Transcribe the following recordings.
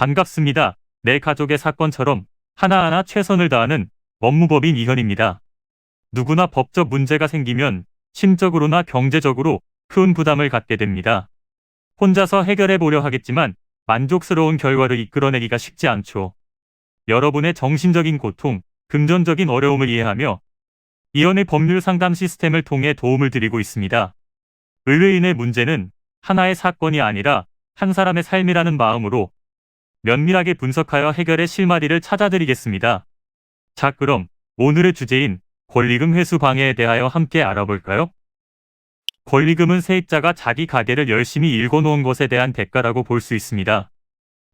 반갑습니다. 내 가족의 사건처럼 하나하나 최선을 다하는 법무법인 이현입니다. 누구나 법적 문제가 생기면 심적으로나 경제적으로 큰 부담을 갖게 됩니다. 혼자서 해결해 보려 하겠지만 만족스러운 결과를 이끌어내기가 쉽지 않죠. 여러분의 정신적인 고통, 금전적인 어려움을 이해하며 이현의 법률 상담 시스템을 통해 도움을 드리고 있습니다. 의뢰인의 문제는 하나의 사건이 아니라 한 사람의 삶이라는 마음으로 면밀하게 분석하여 해결의 실마리를 찾아드리겠습니다. 자, 그럼 오늘의 주제인 권리금 회수 방해에 대하여 함께 알아볼까요? 권리금은 세입자가 자기 가게를 열심히 일궈놓은 것에 대한 대가라고 볼 수 있습니다.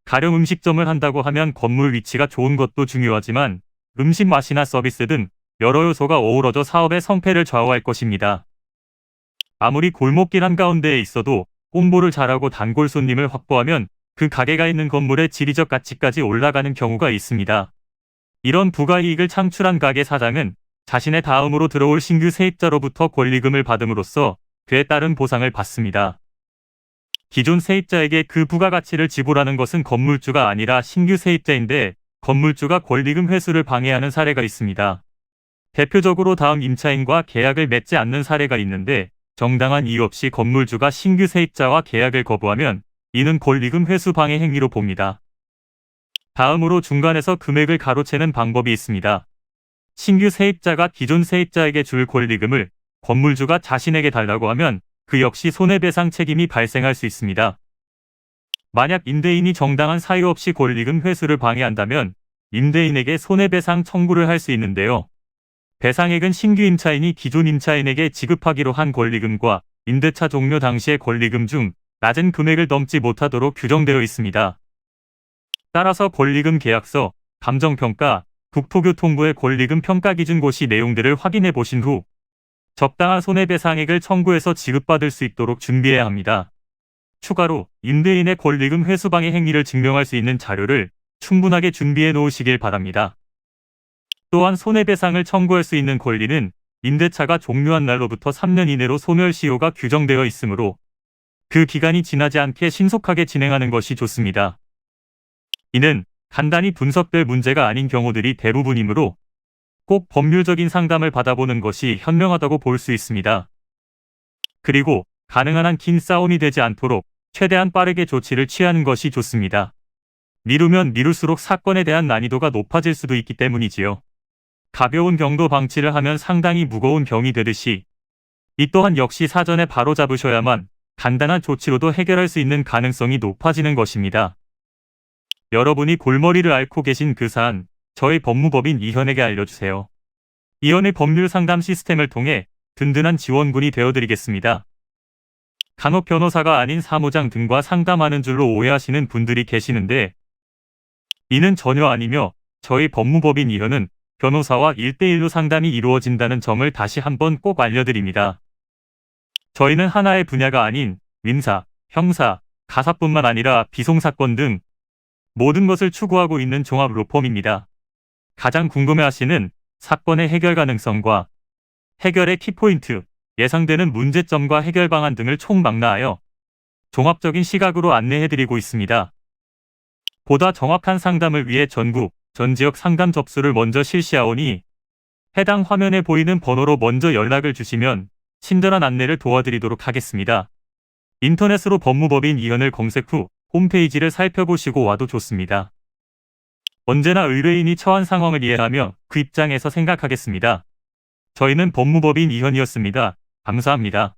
가령 음식점을 한다고 하면 건물 위치가 좋은 것도 중요하지만 음식 맛이나 서비스 등 여러 요소가 어우러져 사업의 성패를 좌우할 것입니다. 아무리 골목길 한가운데에 있어도 홍보를 잘하고 단골 손님을 확보하면 그 가게가 있는 건물의 지리적 가치까지 올라가는 경우가 있습니다. 이런 부가이익을 창출한 가게 사장은 자신의 다음으로 들어올 신규 세입자로부터 권리금을 받음으로써 그에 따른 보상을 받습니다. 기존 세입자에게 그 부가가치를 지불하는 것은 건물주가 아니라 신규 세입자인데 건물주가 권리금 회수를 방해하는 사례가 있습니다. 대표적으로 다음 임차인과 계약을 맺지 않는 사례가 있는데 정당한 이유 없이 건물주가 신규 세입자와 계약을 거부하면 이는 권리금 회수 방해 행위로 봅니다. 다음으로 중간에서 금액을 가로채는 방법이 있습니다. 신규 세입자가 기존 세입자에게 줄 권리금을 건물주가 자신에게 달라고 하면 그 역시 손해배상 책임이 발생할 수 있습니다. 만약 임대인이 정당한 사유 없이 권리금 회수를 방해한다면 임대인에게 손해배상 청구를 할 수 있는데요. 배상액은 신규 임차인이 기존 임차인에게 지급하기로 한 권리금과 임대차 종료 당시의 권리금 중 낮은 금액을 넘지 못하도록 규정되어 있습니다. 따라서 권리금 계약서, 감정평가, 국토교통부의 권리금 평가 기준 고시 내용들을 확인해 보신 후 적당한 손해배상액을 청구해서 지급받을 수 있도록 준비해야 합니다. 추가로 임대인의 권리금 회수 방해 행위를 증명할 수 있는 자료를 충분하게 준비해 놓으시길 바랍니다. 또한 손해배상을 청구할 수 있는 권리는 임대차가 종료한 날로부터 3년 이내로 소멸시효가 규정되어 있으므로 그 기간이 지나지 않게 신속하게 진행하는 것이 좋습니다. 이는 간단히 분석될 문제가 아닌 경우들이 대부분이므로 꼭 법률적인 상담을 받아보는 것이 현명하다고 볼 수 있습니다. 그리고 가능한 한 긴 싸움이 되지 않도록 최대한 빠르게 조치를 취하는 것이 좋습니다. 미루면 미룰수록 사건에 대한 난이도가 높아질 수도 있기 때문이지요. 가벼운 병도 방치를 하면 상당히 무거운 병이 되듯이 이 또한 역시 사전에 바로잡으셔야만 간단한 조치로도 해결할 수 있는 가능성이 높아지는 것입니다. 여러분이 골머리를 앓고 계신 그 사안, 저희 법무법인 이현에게 알려주세요. 이현의 법률 상담 시스템을 통해 든든한 지원군이 되어드리겠습니다. 간혹 변호사가 아닌 사무장 등과 상담하는 줄로 오해하시는 분들이 계시는데 이는 전혀 아니며 저희 법무법인 이현은 변호사와 1대1로 상담이 이루어진다는 점을 다시 한번 꼭 알려드립니다. 저희는 하나의 분야가 아닌 민사, 형사, 가사뿐만 아니라 비송사건 등 모든 것을 추구하고 있는 종합 로펌입니다. 가장 궁금해하시는 사건의 해결 가능성과 해결의 키포인트, 예상되는 문제점과 해결 방안 등을 총망라하여 종합적인 시각으로 안내해드리고 있습니다. 보다 정확한 상담을 위해 전국, 전 지역 상담 접수를 먼저 실시하오니 해당 화면에 보이는 번호로 먼저 연락을 주시면 친절한 안내를 도와드리도록 하겠습니다. 인터넷으로 법무법인 이현을 검색 후 홈페이지를 살펴보시고 와도 좋습니다. 언제나 의뢰인이 처한 상황을 이해하며 그 입장에서 생각하겠습니다. 저희는 법무법인 이현이었습니다. 감사합니다.